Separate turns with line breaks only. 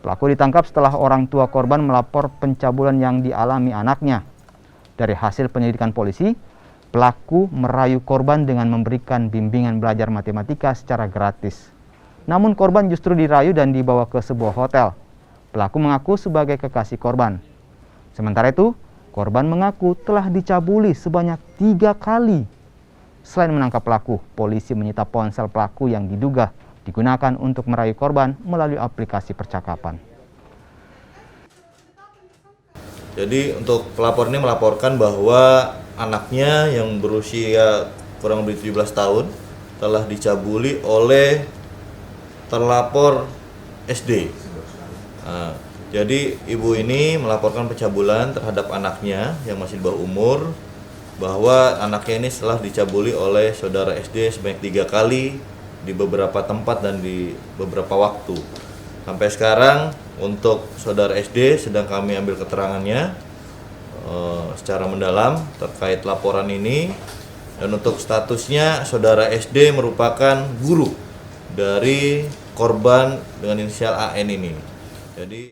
Pelaku ditangkap setelah orang tua korban melapor pencabulan yang dialami anaknya. Dari hasil penyelidikan polisi, pelaku merayu korban dengan memberikan bimbingan belajar matematika secara gratis. Namun korban justru dirayu dan dibawa ke sebuah hotel. Pelaku mengaku sebagai kekasih korban. Sementara itu, korban mengaku telah dicabuli sebanyak 3 kali. Selain menangkap pelaku, polisi menyita ponsel pelaku yang diduga digunakan untuk merayu korban melalui aplikasi percakapan.
Jadi untuk pelapor ini melaporkan bahwa anaknya yang berusia kurang lebih 17 tahun telah dicabuli oleh terlapor SD. Nah, jadi ibu ini melaporkan pencabulan terhadap anaknya yang masih di bawah umur, bahwa anaknya ini telah dicabuli oleh saudara SD sebanyak 3 kali di beberapa tempat dan di beberapa waktu. Sampai sekarang untuk saudara SD sedang kami ambil keterangannya secara mendalam terkait laporan ini, dan untuk statusnya saudara SD merupakan guru dari korban dengan inisial AN ini. Jadi